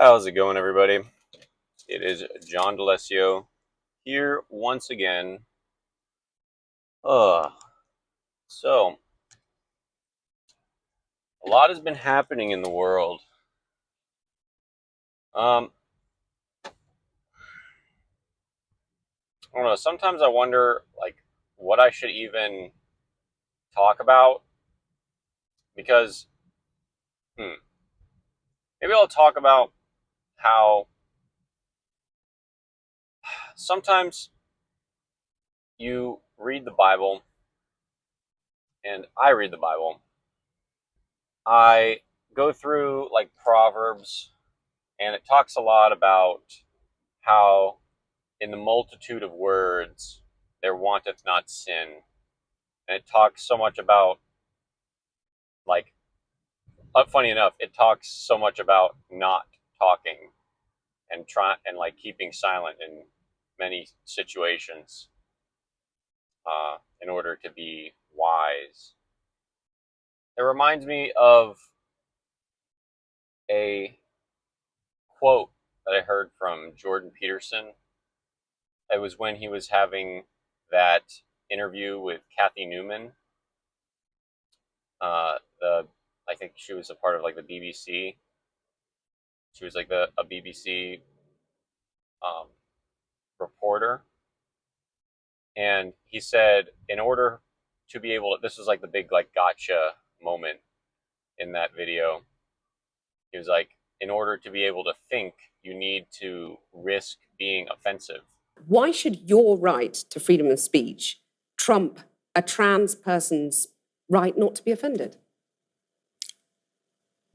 How's it going, everybody? It is John DeLessio here once again. Uh, so, a lot has been happening in the world. Um, I don't know. Sometimes I wonder, what I should even talk about because, maybe I'll talk about how sometimes you read the Bible, and I read the Bible. I go through Proverbs, and it talks a lot about how in the multitude of words there wanteth not sin. And it talks so much about, like, funny enough, it talks so much about not talking and keeping silent in many situations in order to be wise. It reminds me of a quote that I heard from Jordan Peterson. It was when he was having that interview with Kathy Newman. I think she was a part of the BBC. She was a BBC um, reporter, and he said in order to be able to, this was the big gotcha moment in that video. He was like, in order to be able to think, you need to risk being offensive. Why should your right to freedom of speech trump a trans person's right not to be offended?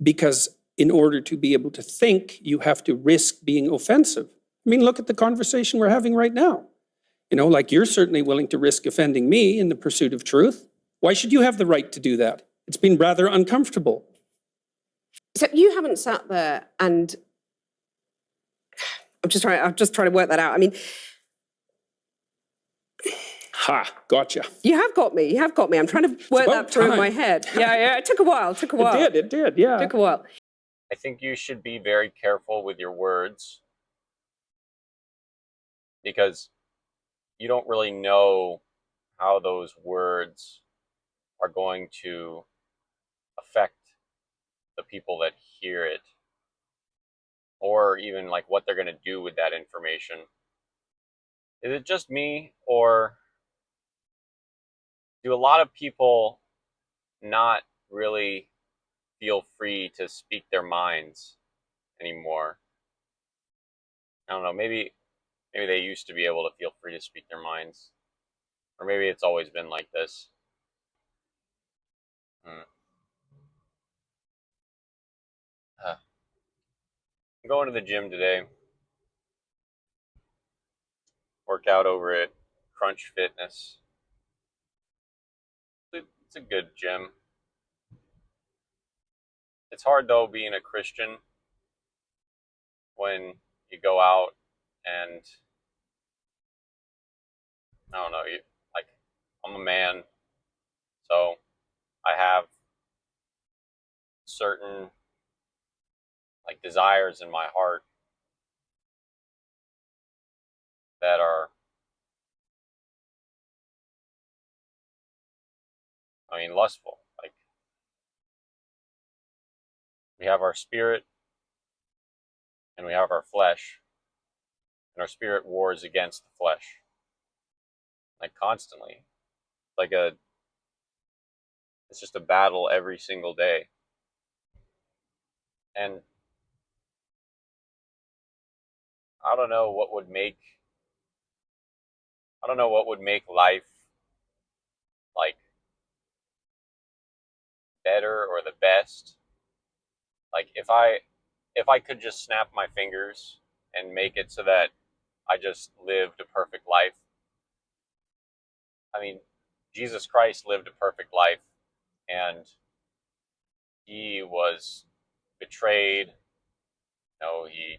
Because in order to be able to think, you have to risk being offensive. I mean, look at the conversation we're having right now. You're certainly willing to risk offending me in the pursuit of truth. Why should you have the right to do that? It's been rather uncomfortable. So you haven't sat there and I'm just trying to work that out. I mean, Gotcha. You have got me. I'm trying to work that through in my head. Yeah. It took a while. It did, yeah. It took a while. I think you should be very careful with your words because you don't really know how those words are going to affect the people that hear it, or even what they're going to do with that information. Is it just me, or do a lot of people not really feel free to speak their minds anymore? I don't know, maybe they used to be able to feel free to speak their minds, or maybe it's always been like this. I'm going to the gym today. Work out over at Crunch Fitness. It's a good gym. It's hard though being a Christian when you go out and I don't know, I'm a man, so I have certain desires in my heart that are, lustful. We have our spirit and we have our flesh, and our spirit wars against the flesh, constantly. It's just a battle every single day. And I don't know what would make life better or the best. If I could just snap my fingers and make it so that I just lived a perfect life. Jesus Christ lived a perfect life, and he was betrayed. He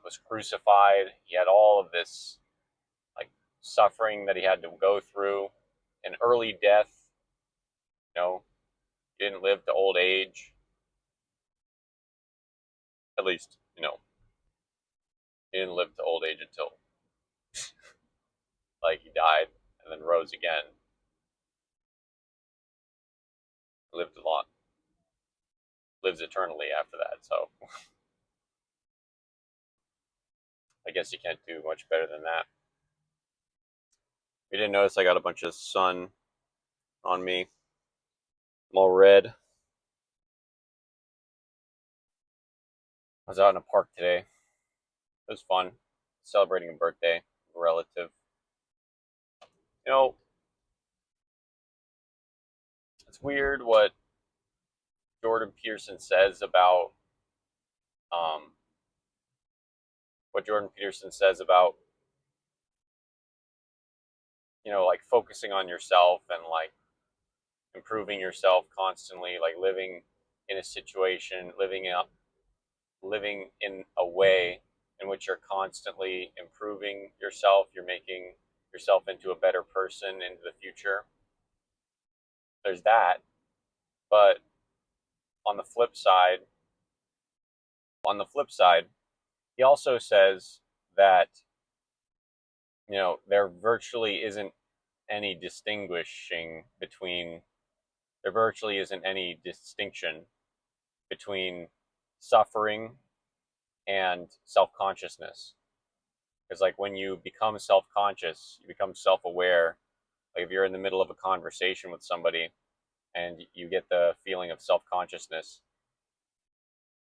was crucified. He had all of this suffering that he had to go through, an early death. He didn't live to old age. At least, he didn't live to old age until like he died and then rose again. Lived a lot. Lives eternally after that, so I guess you can't do much better than that. You didn't notice I got a bunch of sun on me. I'm all red. I was out in a park today. It was fun. Celebrating a birthday of a relative. It's weird what Jordan Peterson says about um, like focusing on yourself and like improving yourself constantly, like living in a situation, living in a way in which you're constantly improving yourself. You're making yourself into a better person into the future. There's that. But on the flip side, he also says that, there virtually isn't any there virtually isn't any distinction between suffering and self-consciousness. Because like when you become self-conscious, you become self-aware. Like if you're in the middle of a conversation with somebody and you get the feeling of self-consciousness,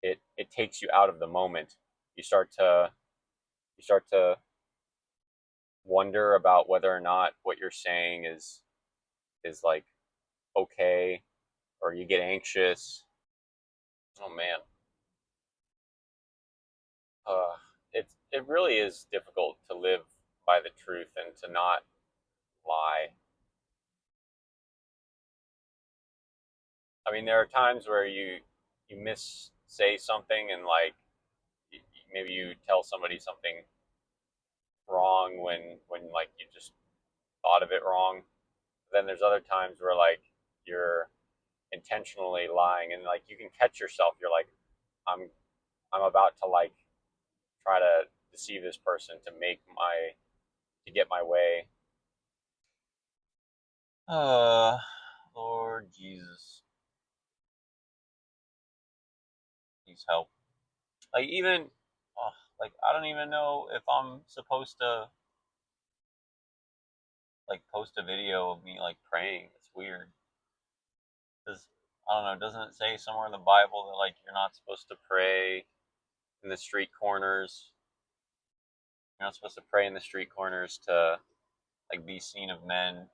it takes you out of the moment. You start to wonder about whether or not what you're saying is like okay, or you get anxious. Oh man, it really is difficult to live by the truth and to not lie. I mean, there are times where you miss say something and like maybe you tell somebody something wrong when like you just thought of it wrong. Then there's other times where like you're intentionally lying and like you can catch yourself. You're like, I'm I'm about to like try to deceive this person to get my way. Uh, Lord Jesus, please help. Like even, like I don't even know if I'm supposed to like post a video of me like praying. It's weird because I don't know. Doesn't it say somewhere in the Bible that like you're not supposed to pray in the street corners? You're not supposed to pray in the street corners to like be seen of men.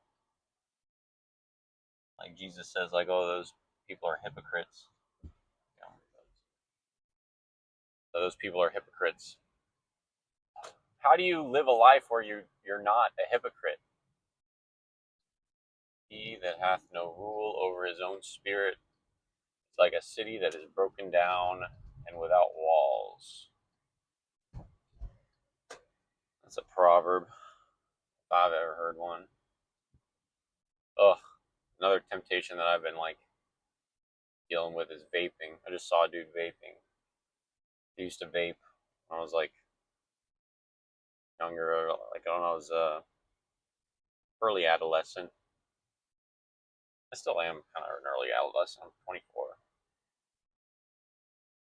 Like Jesus says, like, oh, those people are hypocrites. You know, those people are hypocrites. How do you live a life where you're not a hypocrite? He that hath no rule over his own spirit is like a city that is broken down and without walls. That's a proverb, if I've ever heard one. Ugh, another temptation that I've been like dealing with is vaping. I just saw a dude vaping. He used to vape when I was like younger, like when I was early adolescent. I still am kind of an early adolescent. I'm 24.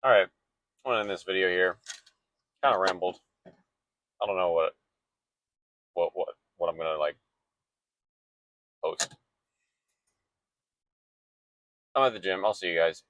All right, I'm gonna end this video here. Kind of rambled. I don't know what I'm gonna like post. I'm at the gym. I'll see you guys.